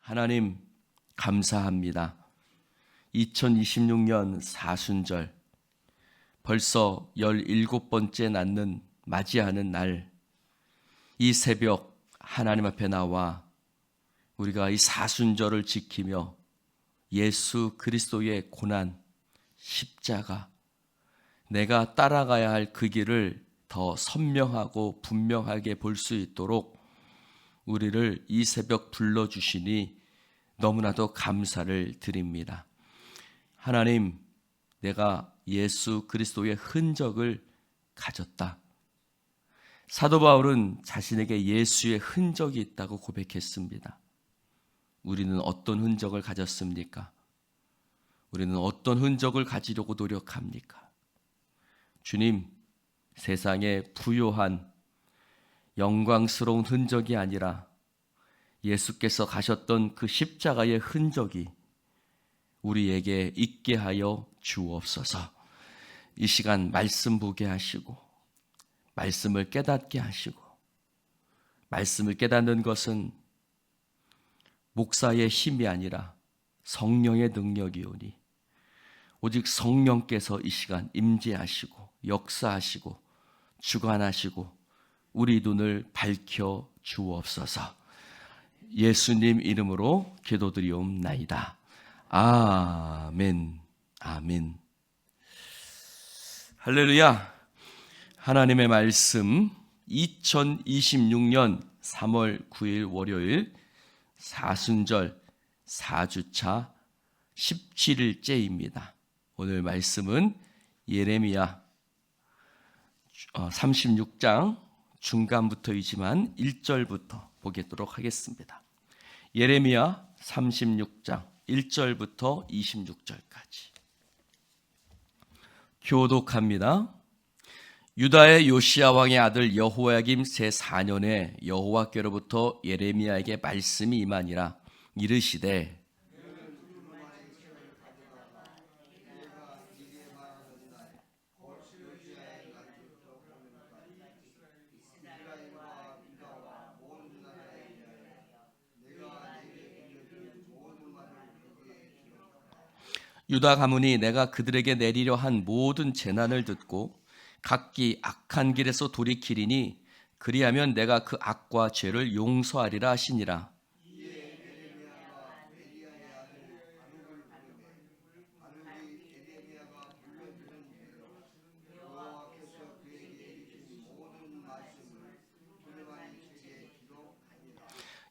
하나님 감사합니다. 2026년 사순절 벌써 17번째 맞이하는 날, 이 새벽 하나님 앞에 나와 우리가 이 사순절을 지키며 예수 그리스도의 고난, 십자가, 내가 따라가야 할 그 길을 더 선명하고 분명하게 볼 수 있도록 우리를 이 새벽 불러주시니 너무나도 감사를 드립니다. 하나님, 내가 예수 그리스도의 흔적을 가졌다. 사도 바울은 자신에게 예수의 흔적이 있다고 고백했습니다. 우리는 어떤 흔적을 가졌습니까? 우리는 어떤 흔적을 가지려고 노력합니까? 주님, 세상에 부요한 영광스러운 흔적이 아니라 예수께서 가셨던 그 십자가의 흔적이 우리에게 있게 하여 주옵소서. 이 시간 말씀 보게 하시고 말씀을 깨닫게 하시고, 말씀을 깨닫는 것은 목사의 힘이 아니라 성령의 능력이오니 오직 성령께서 이 시간 임재하시고 역사하시고 주관하시고 우리 눈을 밝혀 주옵소서. 예수님 이름으로 기도드리옵나이다. 아멘. 아멘. 할렐루야. 하나님의 말씀 2026년 3월 9일 월요일 사순절 4주차 17일째입니다. 오늘 말씀은 예레미야 36장 중간부터이지만 1절부터 보겠도록 하겠습니다. 예레미야 36장 1절부터 26절까지 교독합니다. 유다의 요시야 왕의 아들 여호야김 제 4년에 여호와께로부터 예레미야에게 말씀이 임하니라. 이르시되 유다 가문이 내가 그들에게 내리려 한 모든 재난을 듣고 각기 악한 길에서 돌이키리니 그리하면 내가 그 악과 죄를 용서하리라 하시니라.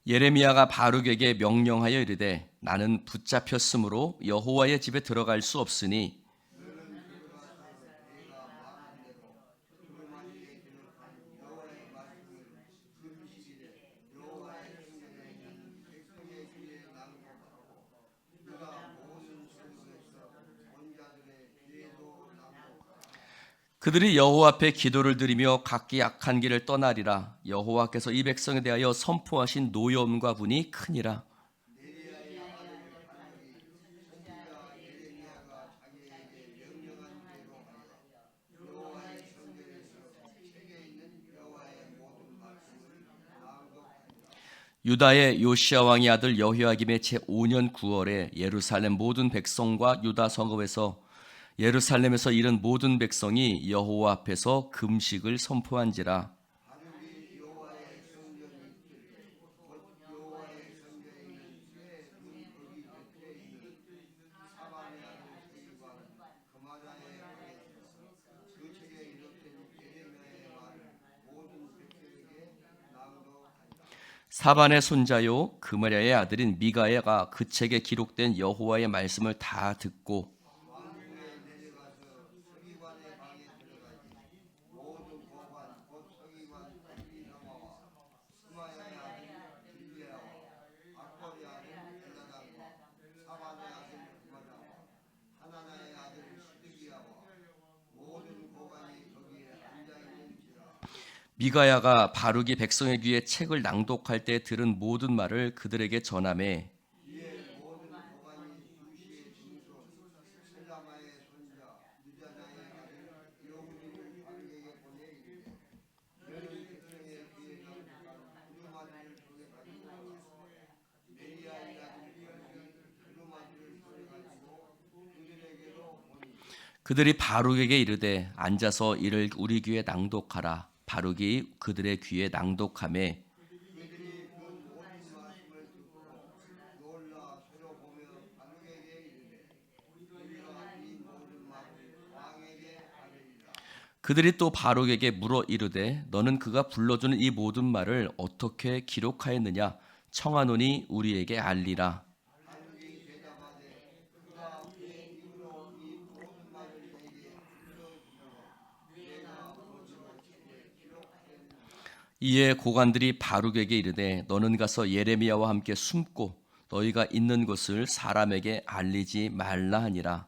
예레미야가 바룩에게 명령하여 이르되 나는 붙잡혔으므로 여호와의 집에 들어갈 수 없으니 그들이 여호와 앞에 기도를 드리며 각기 악한 길을 떠나리라. 여호와께서 이 백성에 대하여 선포하신 노여움과 분이 크니라. 유다의 요시야 왕의 아들 여호야김의 제5년 9월에 예루살렘 모든 백성과 유다 성읍에서 예루살렘에서 이른 모든 백성이 여호와 앞에서 금식을 선포한지라. 사반의 손자요 그므랴의 아들인 미가야가 그 책에 기록된 여호와의 말씀을 다 듣고 미가야가 바룩이 백성의 귀에 책을 낭독할 때 들은 모든 말을 그들에게 전하매 그들이 바룩에게 이르되 앉아서 이를 우리 귀에 낭독하라. 바룩이 그들의 귀에 낭독하매 그들이 또 바룩에게 물어 이르되 너는 그가 불러주는 이 모든 말을 어떻게 기록하였느냐 청하노니 우리에게 알리라. 이에 고관들이 바룩에게 이르되 너는 가서 예레미야와 함께 숨고 너희가 있는 곳을 사람에게 알리지 말라 하니라.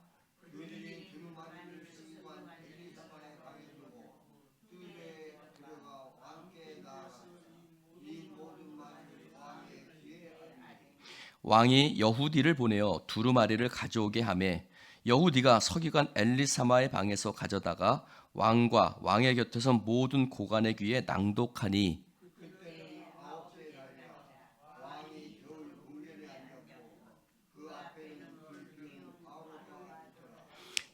왕이 여후디를 보내어 두루마리를 가져오게 하매 여후디가 서기관 엘리사마의 방에서 가져다가 왕과 왕의 곁에서 모든 고관의 귀에 낭독하니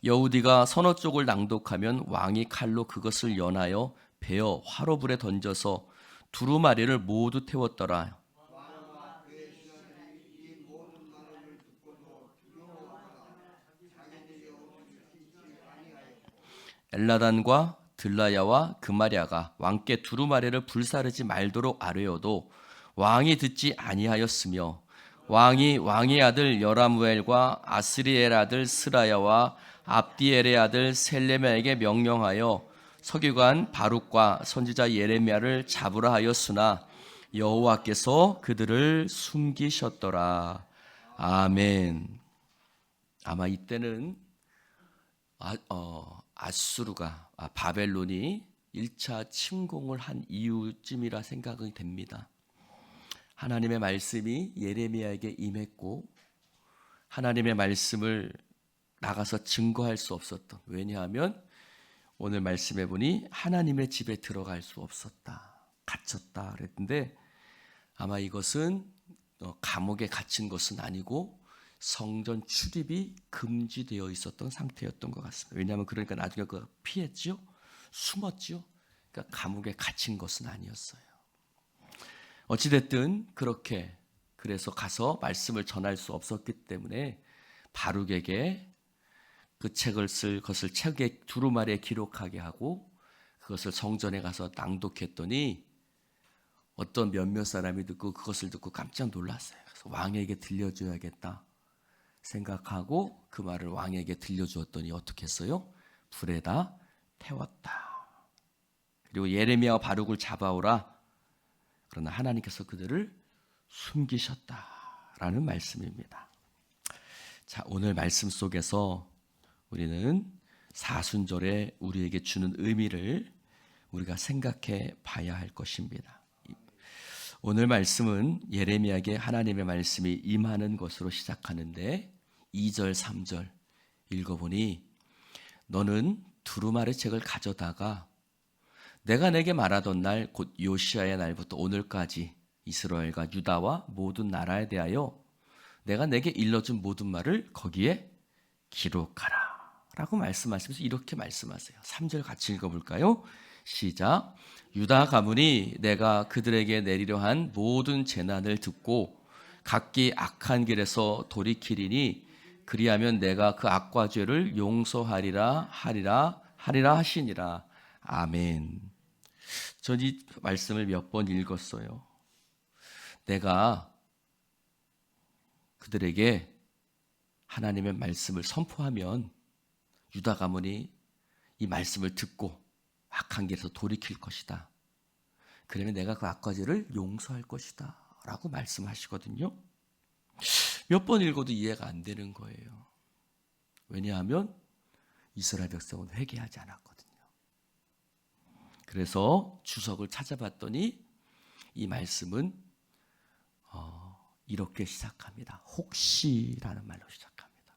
여후디가 서너 쪽을 낭독하면 왕이 칼로 그것을 연하여 베어 화로불에 던져서 두루마리를 모두 태웠더라. 엘라단과 들라야와 그마랴가 왕께 두루마리를 불사르지 말도록 아뢰어도 왕이 듣지 아니하였으며 왕이 왕의 아들 여라무엘과 아스리엘 아들 스라야와 압디엘의 아들 셀레미야에게 명령하여 서기관 바룩과 선지자 예레미야를 잡으라 하였으나 여호와께서 그들을 숨기셨더라. 아멘. 아마 이때는 바벨론이 1차 침공을 한 이후쯤이라 생각이 됩니다. 하나님의 말씀이 예레미야에게 임했고 하나님의 말씀을 나가서 증거할 수 없었던, 왜냐하면 오늘 말씀해 보니 하나님의 집에 들어갈 수 없었다, 갇혔다 그랬는데 아마 이것은 감옥에 갇힌 것은 아니고 성전 출입이 금지되어 있었던 상태였던 것 같습니다. 왜냐하면 그러니까 나중에 그 피했죠, 숨었죠. 그러니까 감옥에 갇힌 것은 아니었어요. 어찌됐든 그렇게 그래서 가서 말씀을 전할 수 없었기 때문에 바룩에게 그 책을 쓸 것을 책에 두루마리에 기록하게 하고 그것을 성전에 가서 낭독했더니 어떤 몇몇 사람이 듣고 그것을 듣고 깜짝 놀랐어요. 그래서 왕에게 들려줘야겠다 생각하고 그 말을 왕에게 들려주었더니 어떻게 했어요? 불에다 태웠다. 그리고 예레미야와 바룩을 잡아오라. 그러나 하나님께서 그들을 숨기셨다라는 말씀입니다. 자, 오늘 말씀 속에서 우리는 사순절에 우리에게 주는 의미를 우리가 생각해 봐야 할 것입니다. 오늘 말씀은 예레미야에게 하나님의 말씀이 임하는 것으로 시작하는데 2절, 3절 읽어보니 너는 두루마리 책을 가져다가 내가 내게 말하던 날 곧 요시아의 날부터 오늘까지 이스라엘과 유다와 모든 나라에 대하여 내가 내게 일러준 모든 말을 거기에 기록하라 라고 말씀하시면서 이렇게 말씀하세요. 3절 같이 읽어볼까요? 시작. 유다 가문이 내가 그들에게 내리려 한 모든 재난을 듣고 각기 악한 길에서 돌이키리니 그리하면 내가 그 악과 죄를 용서하리라 하리라 하시니라. 아멘. 전 이 말씀을 몇 번 읽었어요. 내가 그들에게 하나님의 말씀을 선포하면 유다 가문이 이 말씀을 듣고 악한 길에서 돌이킬 것이다. 그러면 내가 그 악과 죄를 용서할 것이다 라고 말씀하시거든요. 몇 번 읽어도 이해가 안 되는 거예요. 왜냐하면 이스라엘 백성은 회개하지 않았거든요. 그래서 주석을 찾아봤더니 이 말씀은 이렇게 시작합니다. 혹시라는 말로 시작합니다.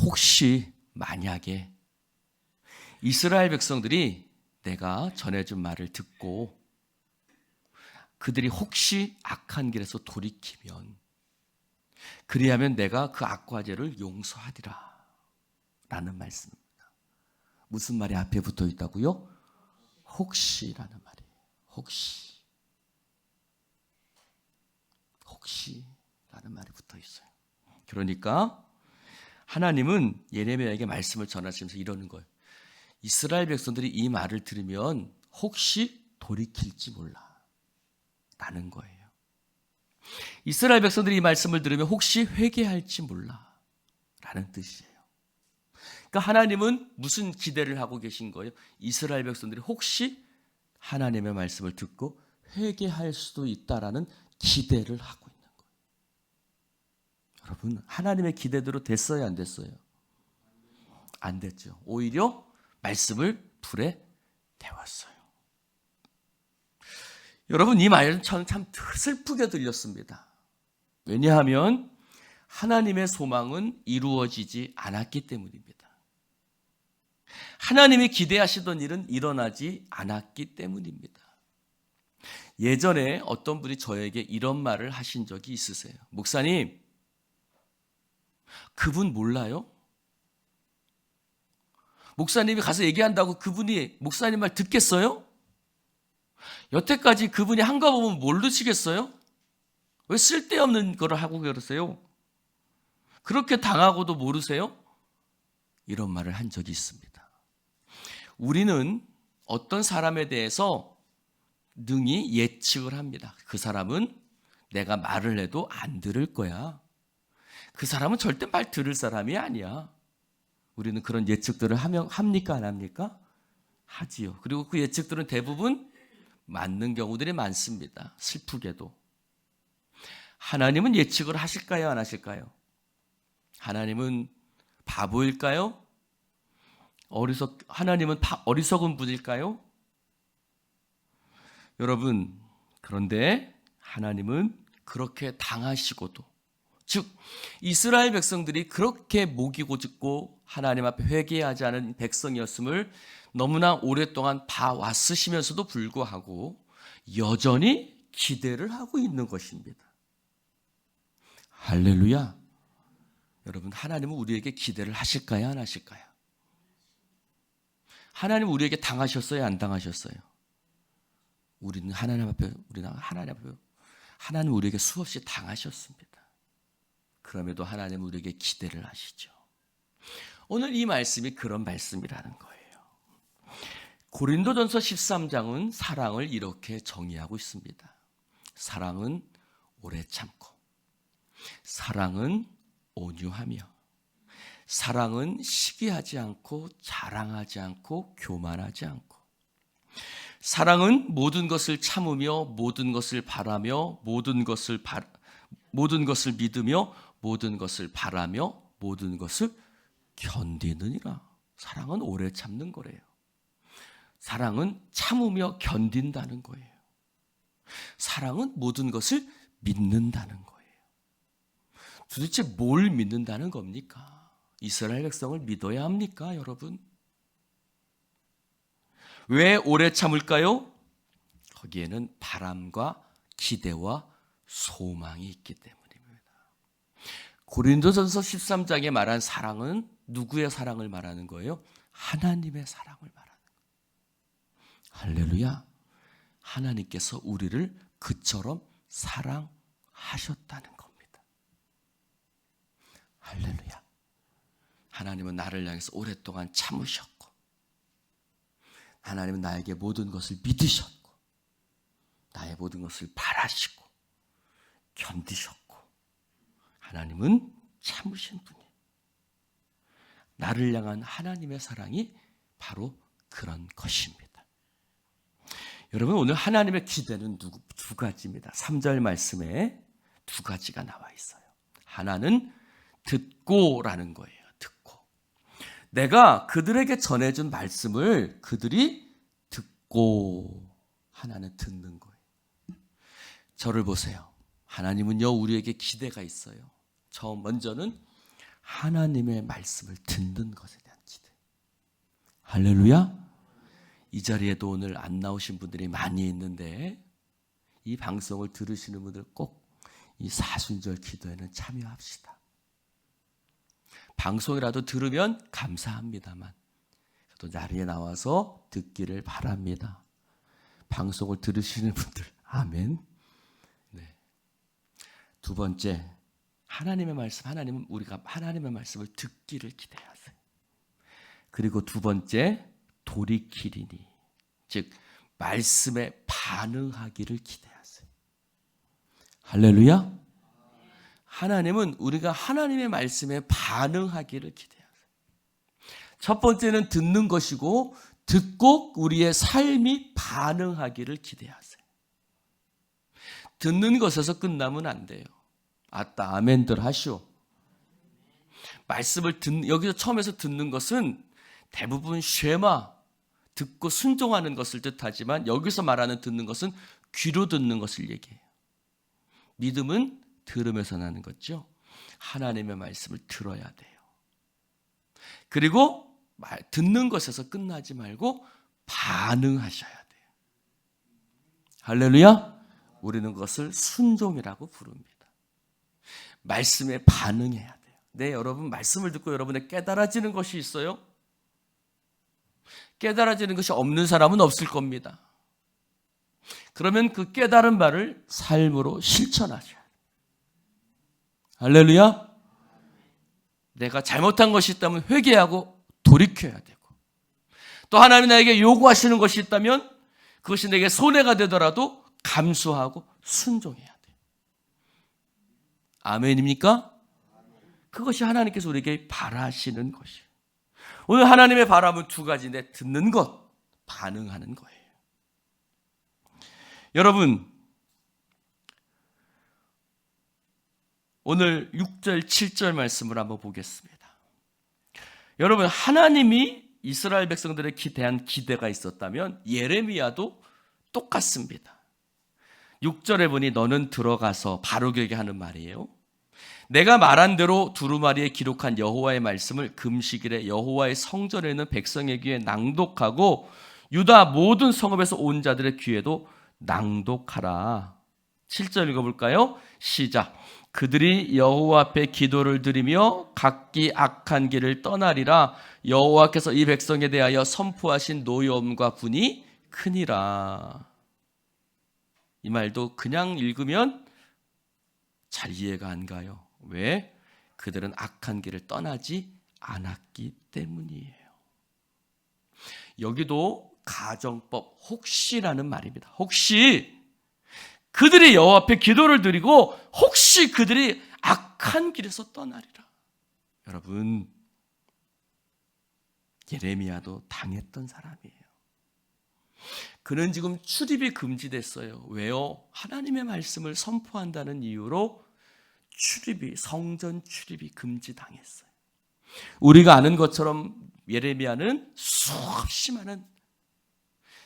혹시 만약에 이스라엘 백성들이 내가 전해준 말을 듣고 그들이 혹시 악한 길에서 돌이키면 그리하면 내가 그 악과 죄를 용서하리라 라는 말씀입니다. 무슨 말이 앞에 붙어 있다고요? 혹시라는 말이에요. 혹시라는 말이 붙어 있어요. 그러니까 하나님은 예레미야에게 말씀을 전하시면서 이러는 거예요. 이스라엘 백성들이 이 말을 들으면 혹시 돌이킬지 몰라 라는 거예요. 이스라엘 백성들이 이 말씀을 들으면 혹시 회개할지 몰라 라는 뜻이에요. 그러니까 하나님은 무슨 기대를 하고 계신 거예요? 이스라엘 백성들이 혹시 하나님의 말씀을 듣고 회개할 수도 있다라는 기대를 하고 있는 거예요. 여러분, 하나님의 기대대로 됐어요, 안 됐어요? 안 됐죠. 오히려 말씀을 불에 태웠어요. 여러분, 이 말은 참 슬프게 들렸습니다. 왜냐하면 하나님의 소망은 이루어지지 않았기 때문입니다. 하나님이 기대하시던 일은 일어나지 않았기 때문입니다. 예전에 어떤 분이 저에게 이런 말을 하신 적이 있으세요. 목사님, 그분 몰라요? 목사님이 가서 얘기한다고 그분이 목사님 말 듣겠어요? 여태까지 그분이 한 거 보면 모르시겠어요? 왜 쓸데없는 거를 하고 그러세요? 그렇게 당하고도 모르세요? 이런 말을 한 적이 있습니다. 우리는 어떤 사람에 대해서 능히 예측을 합니다. 그 사람은 내가 말을 해도 안 들을 거야. 그 사람은 절대 말 들을 사람이 아니야. 우리는 그런 예측들을 합니까? 안 합니까? 하지요. 그리고 그 예측들은 대부분 맞는 경우들이 많습니다. 슬프게도. 하나님은 예측을 하실까요? 안 하실까요? 하나님은 바보일까요? 하나님은 어리석은 분일까요? 여러분, 그런데 하나님은 그렇게 당하시고도, 즉 이스라엘 백성들이 그렇게 목이고 짚고 하나님 앞에 회개하지 않은 백성이었음을 너무나 오랫동안 봐왔으시면서도 불구하고 여전히 기대를 하고 있는 것입니다. 할렐루야. 여러분, 하나님은 우리에게 기대를 하실까요? 안 하실까요? 하나님은 우리에게 당하셨어요? 안 당하셨어요? 우리는 하나님 앞에 하나님 우리에게 수없이 당하셨습니다. 그럼에도 하나님은 우리에게 기대를 하시죠. 오늘 이 말씀이 그런 말씀이라는 거예요. 고린도전서 13장은 사랑을 이렇게 정의하고 있습니다. 사랑은 오래 참고, 사랑은 온유하며, 사랑은 시기하지 않고 자랑하지 않고 교만하지 않고, 사랑은 모든 것을 참으며 모든 것을 바라며 모든 것을 믿으며 모든 것을 바라며 모든 것을 견디느니라. 사랑은 오래 참는 거래요. 사랑은 참으며 견딘다는 거예요. 사랑은 모든 것을 믿는다는 거예요. 도대체 뭘 믿는다는 겁니까? 이스라엘 백성을 믿어야 합니까, 여러분? 왜 오래 참을까요? 거기에는 바람과 기대와 소망이 있기 때문입니다. 고린도전서 13장에 말한 사랑은 누구의 사랑을 말하는 거예요? 하나님의 사랑을 말하는 거예요. 할렐루야. 하나님께서 우리를 그처럼 사랑하셨다는 겁니다. 할렐루야. 하나님은 나를 향해서 오랫동안 참으셨고, 하나님은 나에게 모든 것을 믿으셨고, 나의 모든 것을 바라시고 견디셨고, 하나님은 참으신 분이에요. 나를 향한 하나님의 사랑이 바로 그런 것입니다. 여러분, 오늘 하나님의 기대는 두 가지입니다. 3절 말씀에 두 가지가 나와 있어요. 하나는 듣고라는 거예요. 듣고. 내가 그들에게 전해준 말씀을 그들이 듣고, 하나는 듣는 거예요. 저를 보세요. 하나님은요, 우리에게 기대가 있어요. 먼저는 하나님의 말씀을 듣는 것에 대한 기대. 할렐루야. 이 자리에도 오늘 안 나오신 분들이 많이 있는데, 이 방송을 들으시는 분들 꼭 이 사순절 기도에는 참여합시다. 방송이라도 들으면 감사합니다만 또 자리에 나와서 듣기를 바랍니다. 방송을 들으시는 분들 아멘. 네. 두 번째, 하나님의 말씀, 하나님은 우리가 하나님의 말씀을 듣기를 기대하세요. 그리고 두 번째, 돌이키리니, 즉 말씀에 반응하기를 기대하세요. 할렐루야. 하나님은 우리가 하나님의 말씀에 반응하기를 기대하세요. 첫 번째는 듣는 것이고, 듣고 우리의 삶이 반응하기를 기대하세요. 듣는 것에서 끝나면 안 돼요. 아따 아멘들 하시오. 말씀을 여기서 처음에서 듣는 것은 대부분 쉐마, 듣고 순종하는 것을 뜻하지만 여기서 말하는 듣는 것은 귀로 듣는 것을 얘기해요. 믿음은 들으면서 나는 거죠. 하나님의 말씀을 들어야 돼요. 그리고 듣는 것에서 끝나지 말고 반응하셔야 돼요. 할렐루야. 우리는 그것을 순종이라고 부릅니다. 말씀에 반응해야 돼요. 네, 여러분 말씀을 듣고 여러분의 깨달아지는 것이 있어요? 깨달아지는 것이 없는 사람은 없을 겁니다. 그러면 그 깨달은 바를 삶으로 실천하셔야 돼요. 할렐루야. 내가 잘못한 것이 있다면 회개하고 돌이켜야 되고, 또 하나님이 나에게 요구하시는 것이 있다면 그것이 내게 손해가 되더라도 감수하고 순종해야 돼요. 아멘입니까? 그것이 하나님께서 우리에게 바라시는 것이에요. 오늘 하나님의 바람은 두 가지인데, 듣는 것, 반응하는 거예요. 여러분, 오늘 6절, 7절 말씀을 한번 보겠습니다. 여러분, 하나님이 이스라엘 백성들에 대한 기대가 있었다면 예레미야도 똑같습니다. 6절에 보니 너는 들어가서 바로에게 하는 말이에요. 내가 말한 대로 두루마리에 기록한 여호와의 말씀을 금식일에 여호와의 성전에 있는 백성의 귀에 낭독하고 유다 모든 성읍에서 온 자들의 귀에도 낭독하라. 7절 읽어볼까요? 시작. 그들이 여호와 앞에 기도를 드리며 각기 악한 길을 떠나리라. 여호와께서 이 백성에 대하여 선포하신 노여움과 분이 크니라. 이 말도 그냥 읽으면 잘 이해가 안 가요. 왜? 그들은 악한 길을 떠나지 않았기 때문이에요. 여기도 가정법 혹시라는 말입니다. 혹시 그들이 여호와 앞에 기도를 드리고 혹시 그들이 악한 길에서 떠나리라. 여러분, 예레미야도 당했던 사람이에요. 그는 지금 출입이 금지됐어요. 왜요? 하나님의 말씀을 선포한다는 이유로 성전 출입이 금지당했어요. 우리가 아는 것처럼 예레미야는 수없이 많은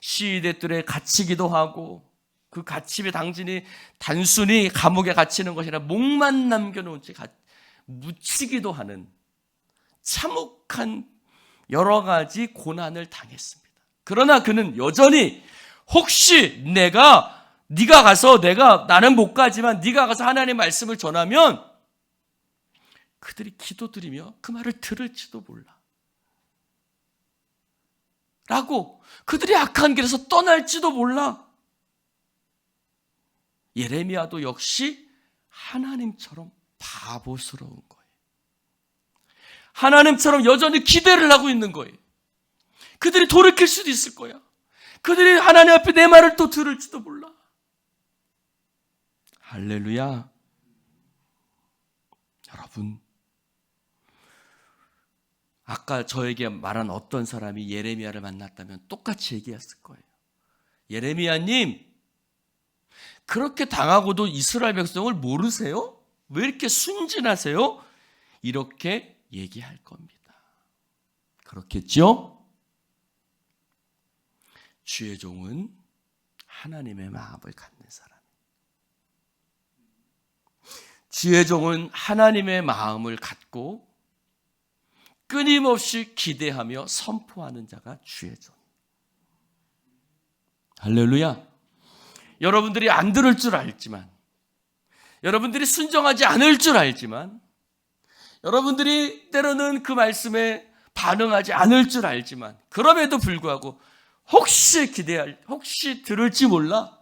시위대들에 갇히기도 하고, 그 갇힘의 당신이 단순히 감옥에 갇히는 것이 아니라 목만 남겨놓은 채 묻히기도 하는 참혹한 여러 가지 고난을 당했습니다. 그러나 그는 여전히 혹시 네가 가서 나는 못 가지만 네가 가서 하나님의 말씀을 전하면 그들이 기도드리며 그 말을 들을지도 몰라 라고, 그들이 악한 길에서 떠날지도 몰라. 예레미야도 역시 하나님처럼 바보스러운 거예요. 하나님처럼 여전히 기대를 하고 있는 거예요. 그들이 돌이킬 수도 있을 거야. 그들이 하나님 앞에 내 말을 또 들을지도 몰라. 할렐루야. 여러분, 아까 저에게 말한 어떤 사람이 예레미야를 만났다면 똑같이 얘기했을 거예요. 예레미야님, 그렇게 당하고도 이스라엘 백성을 모르세요? 왜 이렇게 순진하세요? 이렇게 얘기할 겁니다. 그렇겠죠? 주의 종은 하나님의 마음을 갖는 사람. 주의 종은 하나님의 마음을 갖고 끊임없이 기대하며 선포하는 자가 주의 종. 할렐루야. 여러분들이 안 들을 줄 알지만, 여러분들이 순종하지 않을 줄 알지만, 여러분들이 때로는 그 말씀에 반응하지 않을 줄 알지만 그럼에도 불구하고 혹시 들을지 몰라,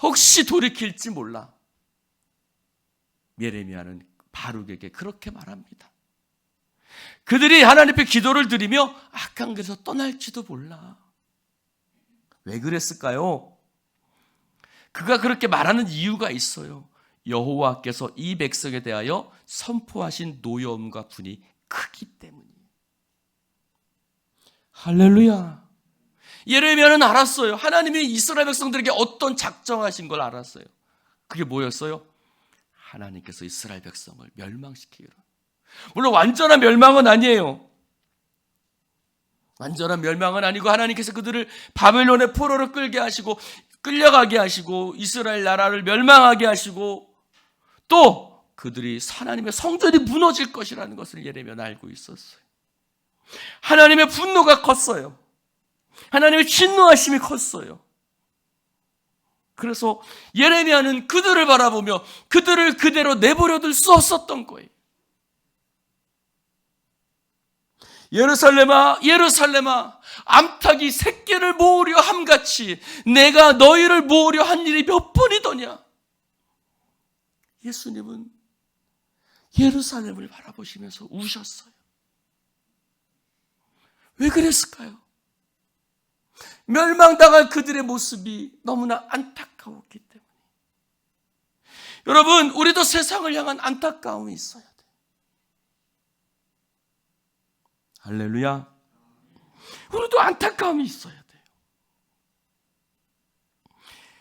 혹시 돌이킬지 몰라, 예레미야는 바룩에게 그렇게 말합니다. 그들이 하나님 앞에 기도를 드리며 악한 길에서 떠날지도 몰라. 왜 그랬을까요? 그가 그렇게 말하는 이유가 있어요. 여호와께서 이 백성에 대하여 선포하신 노여움과 분이 크기 때문이에요. 할렐루야. 예레미야는 알았어요. 하나님이 이스라엘 백성들에게 어떤 작정하신 걸 알았어요. 그게 뭐였어요? 하나님께서 이스라엘 백성을 멸망시키기로. 물론 완전한 멸망은 아니에요. 완전한 멸망은 아니고 하나님께서 그들을 바벨론의 포로로 끌려가게 하시고 이스라엘 나라를 멸망하게 하시고 또 그들이 하나님의 성전이 무너질 것이라는 것을 예레미야는 알고 있었어요. 하나님의 분노가 컸어요. 하나님의 진노하심이 컸어요. 그래서 예레미야는 그들을 바라보며 그들을 그대로 내버려둘 수 없었던 거예요. 예루살렘아, 예루살렘아, 암탉이 새끼를 모으려 함같이 내가 너희를 모으려 한 일이 몇 번이더냐. 예수님은 예루살렘을 바라보시면서 우셨어요. 왜 그랬을까요? 멸망당할 그들의 모습이 너무나 안타까웠기 때문에. 여러분, 우리도 세상을 향한 안타까움이 있어야 돼요. 할렐루야. 우리도 안타까움이 있어야 돼요.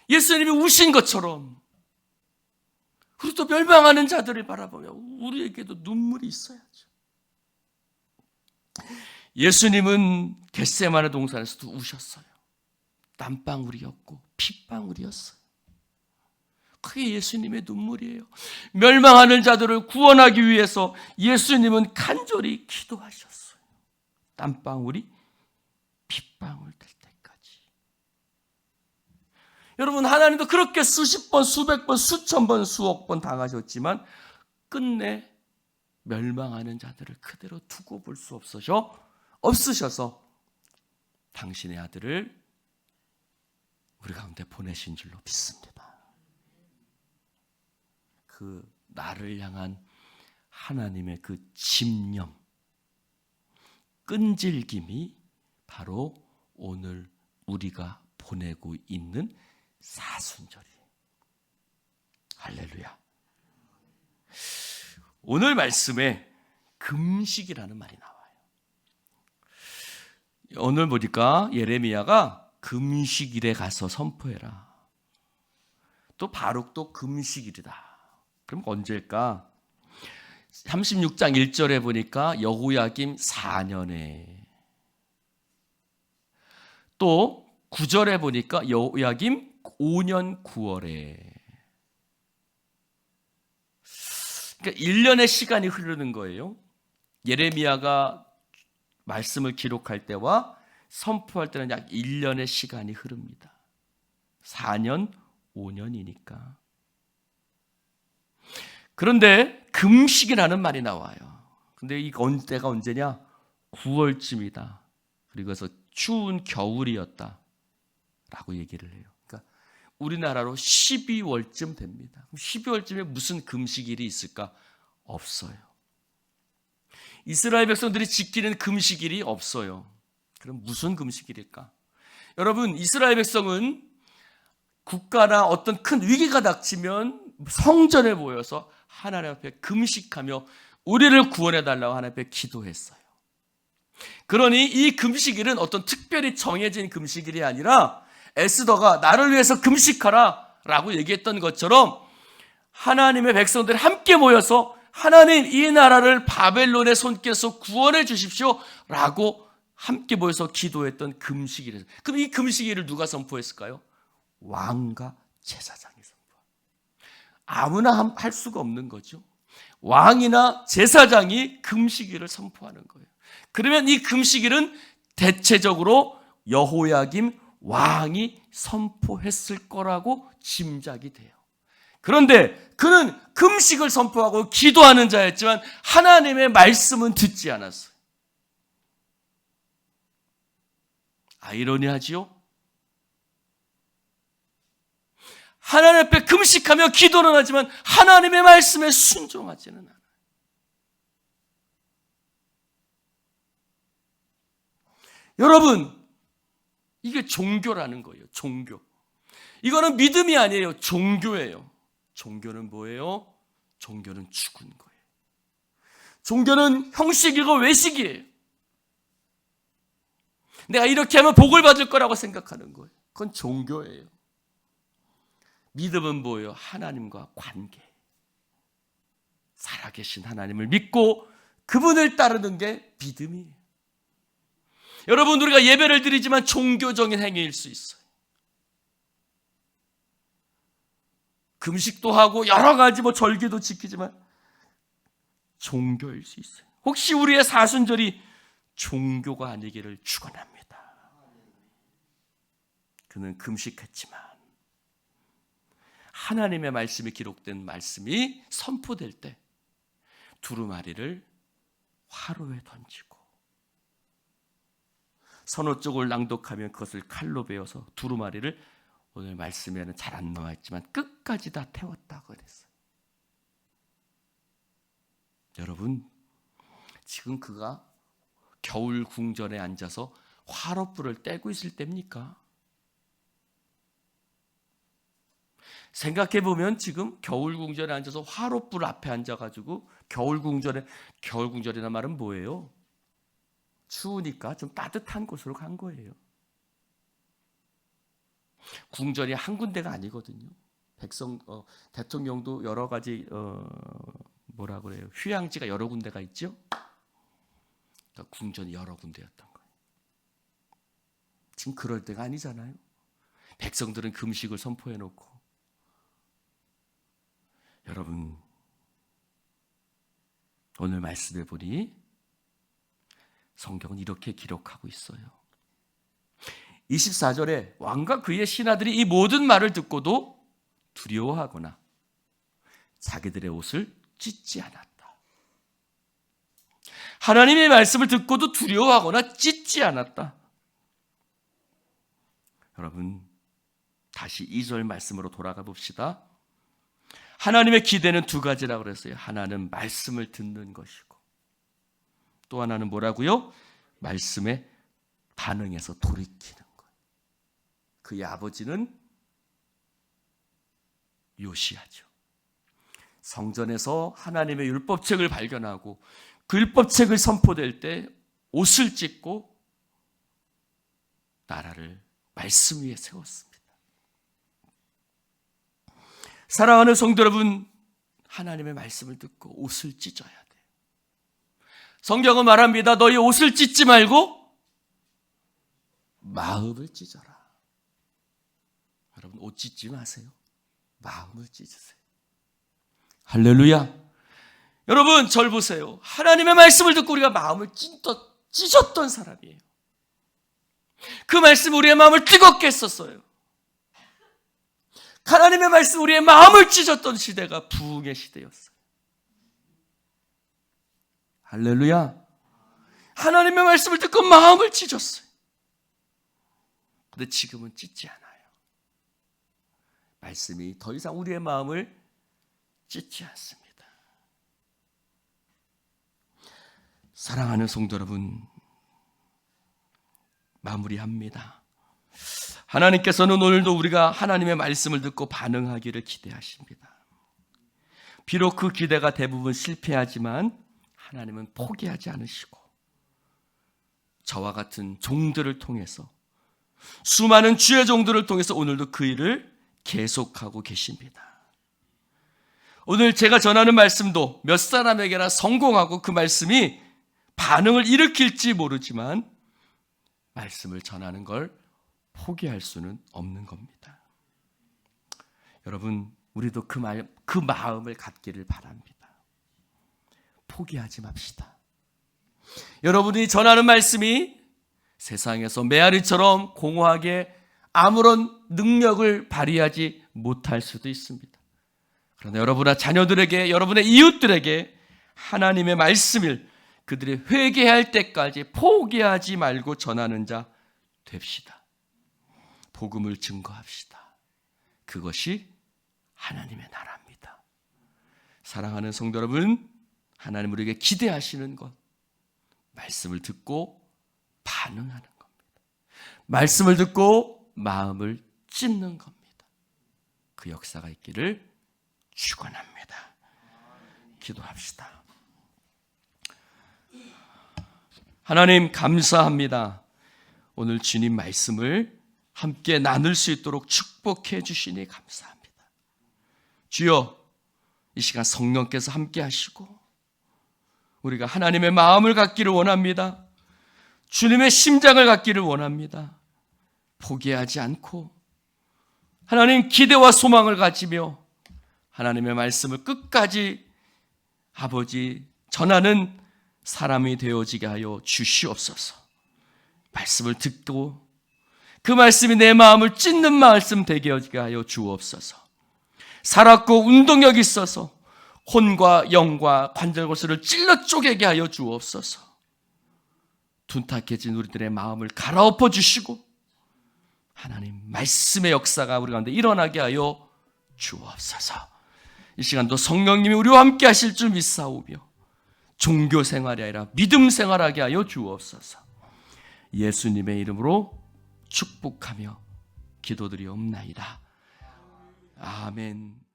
예수님이 우신 것처럼 우리도 멸망하는 자들을 바라보며 우리에게도 눈물이 있어야죠. 예수님은 겟세마네 동산에서도 우셨어요. 땀방울이었고 핏방울이었어요. 그게 예수님의 눈물이에요. 멸망하는 자들을 구원하기 위해서 예수님은 간절히 기도하셨어요. 땀방울이 핏방울 될 때까지. 여러분, 하나님도 그렇게 수십 번, 수백 번, 수천 번, 수억 번 당하셨지만 끝내 멸망하는 자들을 그대로 두고 볼 수 없으셔서 당신의 아들을 우리 가운데 보내신 줄로 믿습니다. 그 나를 향한 하나님의 그 집념, 끈질김이 바로 오늘 우리가 보내고 있는 사순절이에요. 할렐루야. 오늘 말씀에 금식이라는 말이 나와요. 오늘 보니까 예레미야가 금식일에 가서 선포해라. 또 바룩도 금식일이다. 그럼 언제일까? 36장 1절에 보니까 여호야김 4년에, 또 9절에 보니까 여호야김 5년 9월에. 그러니까 1년의 시간이 흐르는 거예요. 예레미야가 말씀을 기록할 때와 선포할 때는 약 1년의 시간이 흐릅니다. 4년, 5년이니까. 그런데 금식이라는 말이 나와요. 근데 이 때가 언제냐? 9월쯤이다. 그리고서 추운 겨울이었다 라고 얘기를 해요. 그러니까 우리나라로 12월쯤 됩니다. 12월쯤에 무슨 금식일이 있을까? 없어요. 이스라엘 백성들이 지키는 금식일이 없어요. 그럼 무슨 금식일일까? 여러분, 이스라엘 백성은 국가나 어떤 큰 위기가 닥치면 성전에 모여서 하나님 앞에 금식하며 우리를 구원해달라고 하나님 앞에 기도했어요. 그러니 이 금식일은 어떤 특별히 정해진 금식일이 아니라 에스더가 나를 위해서 금식하라 라고 얘기했던 것처럼 하나님의 백성들이 함께 모여서 하나님, 이 나라를 바벨론의 손길에서 구원해 주십시오 라고 함께 모여서 기도했던 금식일이에요. 그럼 이 금식일을 누가 선포했을까요? 왕과 제사장이 선포. 아무나 할 수가 없는 거죠. 왕이나 제사장이 금식일을 선포하는 거예요. 그러면 이 금식일은 대체적으로 여호야김 왕이 선포했을 거라고 짐작이 돼요. 그런데 그는 금식을 선포하고 기도하는 자였지만 하나님의 말씀은 듣지 않았어요. 아이러니하지요? 하나님 앞에 금식하며 기도는 하지만 하나님의 말씀에 순종하지는 않아요. 여러분, 이게 종교라는 거예요. 종교. 이거는 믿음이 아니에요. 종교예요. 종교는 뭐예요? 종교는 죽은 거예요. 종교는 형식이고 외식이에요. 내가 이렇게 하면 복을 받을 거라고 생각하는 거예요. 그건 종교예요. 믿음은 뭐예요? 하나님과 관계. 살아계신 하나님을 믿고 그분을 따르는 게 믿음이에요. 여러분, 우리가 예배를 드리지만 종교적인 행위일 수 있어요. 금식도 하고 여러 가지 절기도 지키지만 종교일 수 있어요. 혹시 우리의 사순절이 종교가 아니기를 축원합니다. 그는 금식했지만 하나님의 말씀이 기록된 말씀이 선포될 때 두루마리를 화로에 던지고 선호 쪽을 낭독하면 그것을 칼로 베어서 두루마리를, 오늘 말씀에는 잘 안 나와 있지만 끝까지 다 태웠다고 그랬어요. 여러분, 지금 그가 겨울 궁전에 앉아서 화롯불을 떼고 있을 때입니까? 생각해보면 지금 겨울 궁전에 앉아서 화롯불 앞에 앉아가지고 겨울 궁전이란 말은 뭐예요? 추우니까 좀 따뜻한 곳으로 간 거예요. 궁전이 한 군데가 아니거든요. 대통령도 여러 가지 뭐라 그래요? 휴양지가 여러 군데가 있죠. 그러니까 궁전이 여러 군데였던 거예요. 지금 그럴 때가 아니잖아요. 백성들은 금식을 선포해놓고. 여러분, 오늘 말씀해 보니 성경은 이렇게 기록하고 있어요. 24절에 왕과 그의 신하들이 이 모든 말을 듣고도 두려워하거나 자기들의 옷을 찢지 않았다. 하나님의 말씀을 듣고도 두려워하거나 찢지 않았다. 여러분, 다시 2절 말씀으로 돌아가 봅시다. 하나님의 기대는 두 가지라고 그랬어요. 하나는 말씀을 듣는 것이고 또 하나는 뭐라고요? 말씀에 반응해서 돌이키는 거예요. 그의 아버지는 요시야죠. 성전에서 하나님의 율법책을 발견하고 그 율법책을 선포될 때 옷을 찢고 나라를 말씀 위에 세웠습니다. 사랑하는 성도 여러분, 하나님의 말씀을 듣고 옷을 찢어야 돼요. 성경은 말합니다. 너희 옷을 찢지 말고 마음을 찢어라. 여러분, 옷 찢지 마세요. 마음을 찢으세요. 할렐루야. 여러분, 절 보세요. 하나님의 말씀을 듣고 우리가 마음을 찢었던 사람이에요. 그 말씀 우리의 마음을 뜨겁게 했었어요. 하나님의 말씀 우리의 마음을 찢었던 시대가 부흥의 시대였어요. 할렐루야. 하나님의 말씀을 듣고 마음을 찢었어요. 그런데 지금은 찢지 않아요. 말씀이 더 이상 우리의 마음을 찢지 않습니다. 사랑하는 성도 여러분, 마무리합니다. 하나님께서는 오늘도 우리가 하나님의 말씀을 듣고 반응하기를 기대하십니다. 비록 그 기대가 대부분 실패하지만 하나님은 포기하지 않으시고 저와 같은 종들을 통해서, 수많은 주의 종들을 통해서 오늘도 그 일을 계속하고 계십니다. 오늘 제가 전하는 말씀도 몇 사람에게나 성공하고 그 말씀이 반응을 일으킬지 모르지만 말씀을 전하는 걸 포기할 수는 없는 겁니다. 여러분, 우리도 그 마음을 갖기를 바랍니다. 포기하지 맙시다. 여러분이 전하는 말씀이 세상에서 메아리처럼 공허하게 아무런 능력을 발휘하지 못할 수도 있습니다. 그러나 여러분의 자녀들에게, 여러분의 이웃들에게 하나님의 말씀을 그들이 회개할 때까지 포기하지 말고 전하는 자 됩시다. 복음을 증거합시다. 그것이 하나님의 나라입니다. 사랑하는 성도 여러분, 하나님 우리에게 기대하시는 것, 말씀을 듣고 반응하는 겁니다. 말씀을 듣고 마음을 찢는 겁니다. 그 역사가 있기를 축원합니다. 기도합시다. 하나님 감사합니다. 오늘 주님 말씀을 함께 나눌 수 있도록 축복해 주시니 감사합니다. 주여, 이 시간 성령께서 함께 하시고 우리가 하나님의 마음을 갖기를 원합니다. 주님의 심장을 갖기를 원합니다. 포기하지 않고 하나님 기대와 소망을 가지며 하나님의 말씀을 끝까지 아버지 전하는 사람이 되어지게 하여 주시옵소서. 말씀을 듣고 그 말씀이 내 마음을 찢는 말씀 되게 하여 주옵소서. 살았고 운동력 있어서 혼과 영과 관절골수를 찔러 쪼개게 하여 주옵소서. 둔탁해진 우리들의 마음을 갈아엎어 주시고 하나님 말씀의 역사가 우리 가운데 일어나게 하여 주옵소서. 이 시간도 성령님이 우리와 함께 하실 줄 믿사오며 종교 생활이 아니라 믿음 생활하게 하여 주옵소서. 예수님의 이름으로 축복하며 기도드리옵나이다. 아멘.